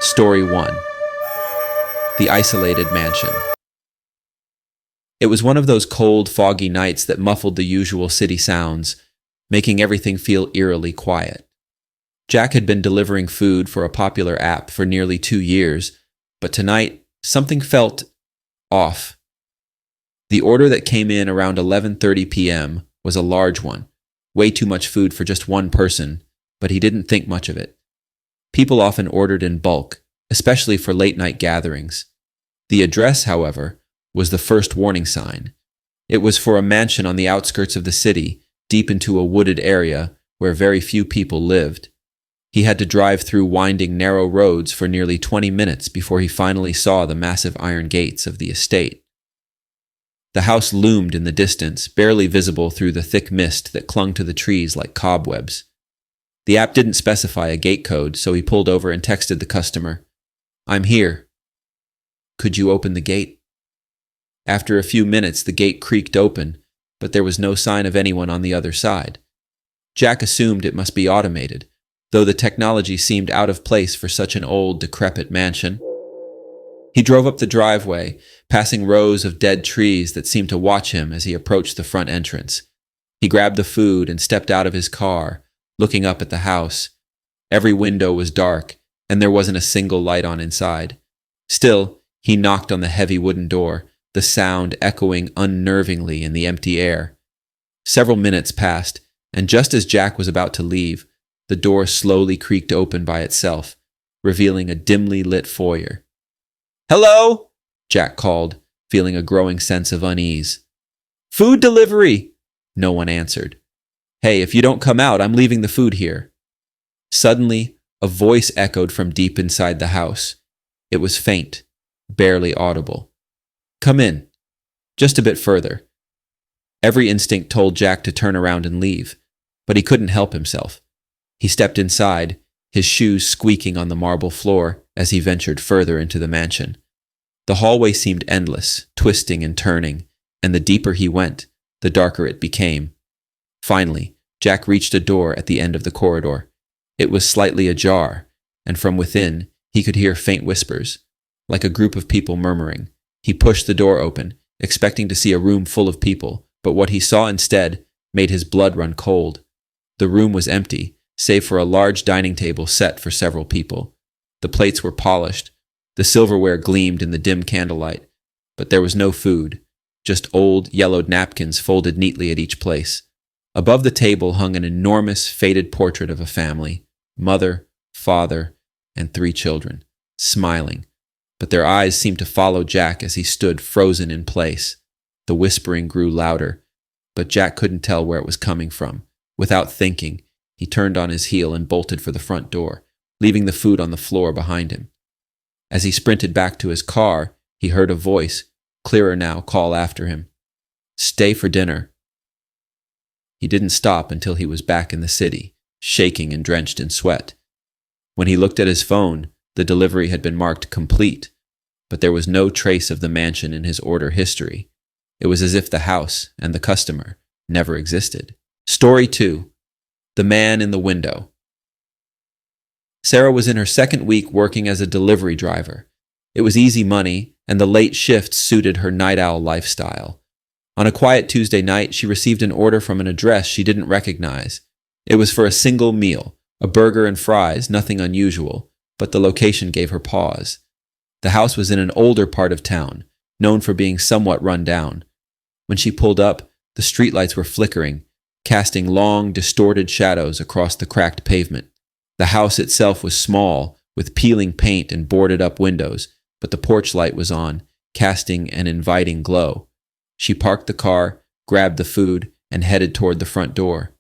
Story 1. The Isolated Mansion. It was one of those cold, foggy nights that muffled the usual city sounds, making everything feel eerily quiet. Jack had been delivering food for a popular app for nearly 2 years, but tonight, something felt off. The order that came in around 11:30 p.m. was a large one, way too much food for just one person, but he didn't think much of it. People often ordered in bulk, especially for late-night gatherings. The address, however, was the first warning sign. It was for a mansion on the outskirts of the city, deep into a wooded area where very few people lived. He had to drive through winding, narrow roads for nearly 20 minutes before he finally saw the massive iron gates of the estate. The house loomed in the distance, barely visible through the thick mist that clung to the trees like cobwebs. The app didn't specify a gate code, so he pulled over and texted the customer, "I'm here. Could you open the gate?" After a few minutes, the gate creaked open, but there was no sign of anyone on the other side. Jack assumed it must be automated, though the technology seemed out of place for such an old, decrepit mansion. He drove up the driveway, passing rows of dead trees that seemed to watch him as he approached the front entrance. He grabbed the food and stepped out of his car, looking up at the house. Every window was dark, and there wasn't a single light on inside. Still, he knocked on the heavy wooden door, the sound echoing unnervingly in the empty air. Several minutes passed, and just as Jack was about to leave, the door slowly creaked open by itself, revealing a dimly lit foyer. "Hello?" Jack called, feeling a growing sense of unease. "Food delivery!" No one answered. "Hey, if you don't come out, I'm leaving the food here." Suddenly, a voice echoed from deep inside the house. It was faint, barely audible. "Come in. Just a bit further." Every instinct told Jack to turn around and leave, but he couldn't help himself. He stepped inside, his shoes squeaking on the marble floor as he ventured further into the mansion. The hallway seemed endless, twisting and turning, and the deeper he went, the darker it became. Finally, Jack reached a door at the end of the corridor. It was slightly ajar, and from within, he could hear faint whispers, like a group of people murmuring. He pushed the door open, expecting to see a room full of people, but what he saw instead made his blood run cold. The room was empty, save for a large dining table set for several people. The plates were polished, the silverware gleamed in the dim candlelight, but there was no food, just old, yellowed napkins folded neatly at each place. Above the table hung an enormous, faded portrait of a family, mother, father, and 3 children, smiling, but their eyes seemed to follow Jack as he stood frozen in place. The whispering grew louder, but Jack couldn't tell where it was coming from. Without thinking, he turned on his heel and bolted for the front door, leaving the food on the floor behind him. As he sprinted back to his car, he heard a voice, clearer now, call after him, "Stay for dinner." He didn't stop until he was back in the city, shaking and drenched in sweat. When he looked at his phone, the delivery had been marked complete, but there was no trace of the mansion in his order history. It was as if the house and the customer never existed. Story 2. The Man in the Window. Sarah was in her second week working as a delivery driver. It was easy money, and the late shifts suited her night owl lifestyle. On a quiet Tuesday night, she received an order from an address she didn't recognize. It was for a single meal, a burger and fries, nothing unusual, but the location gave her pause. The house was in an older part of town, known for being somewhat run down. When she pulled up, the streetlights were flickering, casting long, distorted shadows across the cracked pavement. The house itself was small, with peeling paint and boarded-up windows, but the porch light was on, casting an inviting glow. She parked the car, grabbed the food, and headed toward the front door.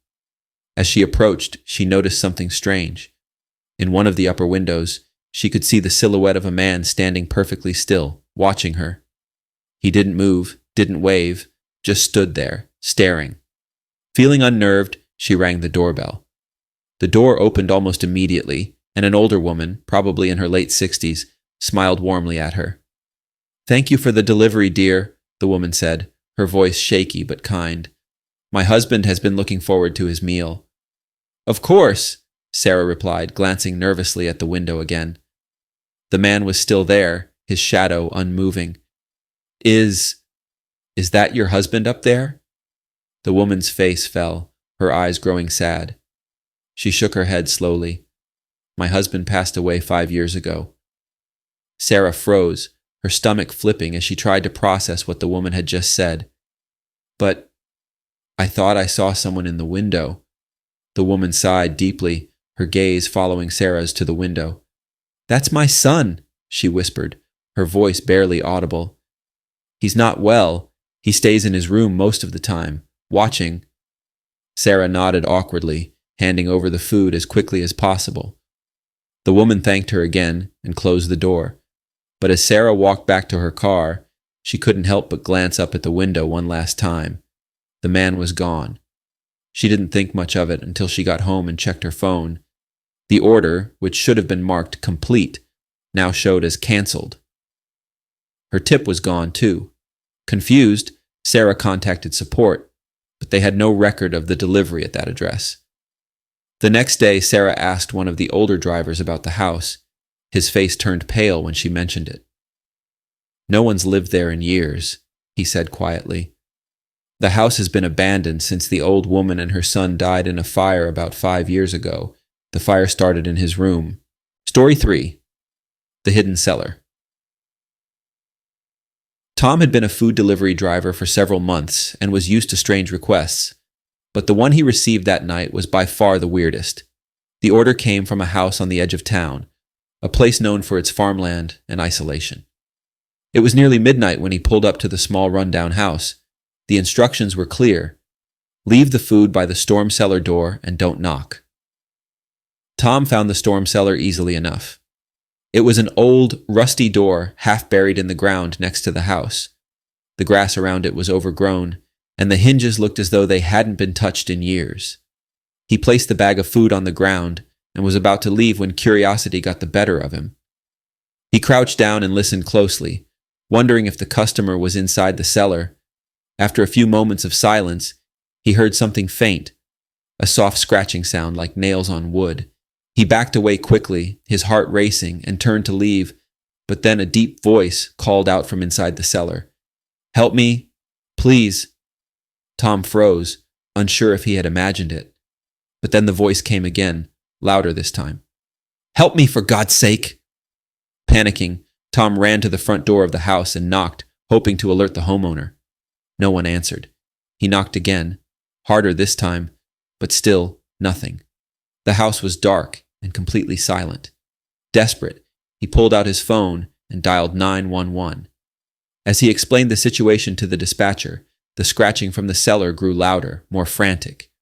As she approached, she noticed something strange. In one of the upper windows, she could see the silhouette of a man standing perfectly still, watching her. He didn't move, didn't wave, just stood there, staring. Feeling unnerved, she rang the doorbell. The door opened almost immediately, and an older woman, probably in her late 60s, smiled warmly at her. "Thank you for the delivery, dear," the woman said, her voice shaky but kind. "My husband has been looking forward to his meal." "Of course," Sarah replied, glancing nervously at the window again. The man was still there, his shadow unmoving. Is that your husband up there? The woman's face fell, her eyes growing sad. She shook her head slowly. My husband passed away 5 years ago. Sarah froze, her stomach flipping as she tried to process what the woman had just said. But I thought I saw someone in the window. The woman sighed deeply, her gaze following Sarah's to the window. That's my son, she whispered, her voice barely audible. He's not well. He stays in his room most of the time, watching. Sarah nodded awkwardly, handing over the food as quickly as possible. The woman thanked her again and closed the door. But as Sarah walked back to her car, she couldn't help but glance up at the window one last time. The man was gone. She didn't think much of it until she got home and checked her phone. The order, which should have been marked complete, now showed as canceled. Her tip was gone too. Confused, Sarah contacted support, but they had no record of the delivery at that address. The next day, Sarah asked one of the older drivers about the house. His face turned pale when she mentioned it. No one's lived there in years, he said quietly. The house has been abandoned since the old woman and her son died in a fire about 5 years ago. The fire started in his room. Story 3. The Hidden Cellar. Tom had been a food delivery driver for several months and was used to strange requests, but the one he received that night was by far the weirdest. The order came from a house on the edge of town, a place known for its farmland and isolation. It was nearly midnight when he pulled up to the small rundown house. The instructions were clear. Leave the food by the storm cellar door and don't knock. Tom found the storm cellar easily enough. It was an old, rusty door half buried in the ground next to the house. The grass around it was overgrown, and the hinges looked as though they hadn't been touched in years. He placed the bag of food on the ground and was about to leave when curiosity got the better of him. He crouched down and listened closely, wondering if the customer was inside the cellar. After a few moments of silence, he heard something faint, a soft scratching sound like nails on wood. He backed away quickly, his heart racing, and turned to leave, but then a deep voice called out from inside the cellar. "Help me, please." Tom froze, unsure if he had imagined it. But then the voice came again, louder this time. "Help me, for God's sake!" Panicking, Tom ran to the front door of the house and knocked, hoping to alert the homeowner. No one answered. He knocked again, harder this time, but still nothing. The house was dark and completely silent. Desperate, he pulled out his phone and dialed 911. As he explained the situation to the dispatcher, the scratching from the cellar grew louder, more frantic.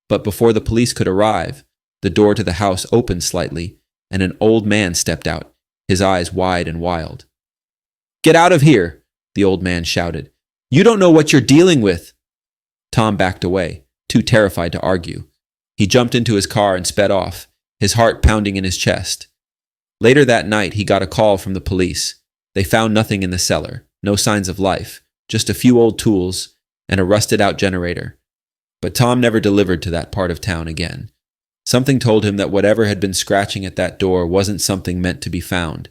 But before the police could arrive, the door to the house opened slightly, and an old man stepped out, his eyes wide and wild. "Get out of here!" the old man shouted. "You don't know what you're dealing with!" Tom backed away, too terrified to argue. He jumped into his car and sped off, his heart pounding in his chest. Later that night, he got a call from the police. They found nothing in the cellar, no signs of life, just a few old tools and a rusted-out generator. But Tom never delivered to that part of town again. Something told him that whatever had been scratching at that door wasn't something meant to be found.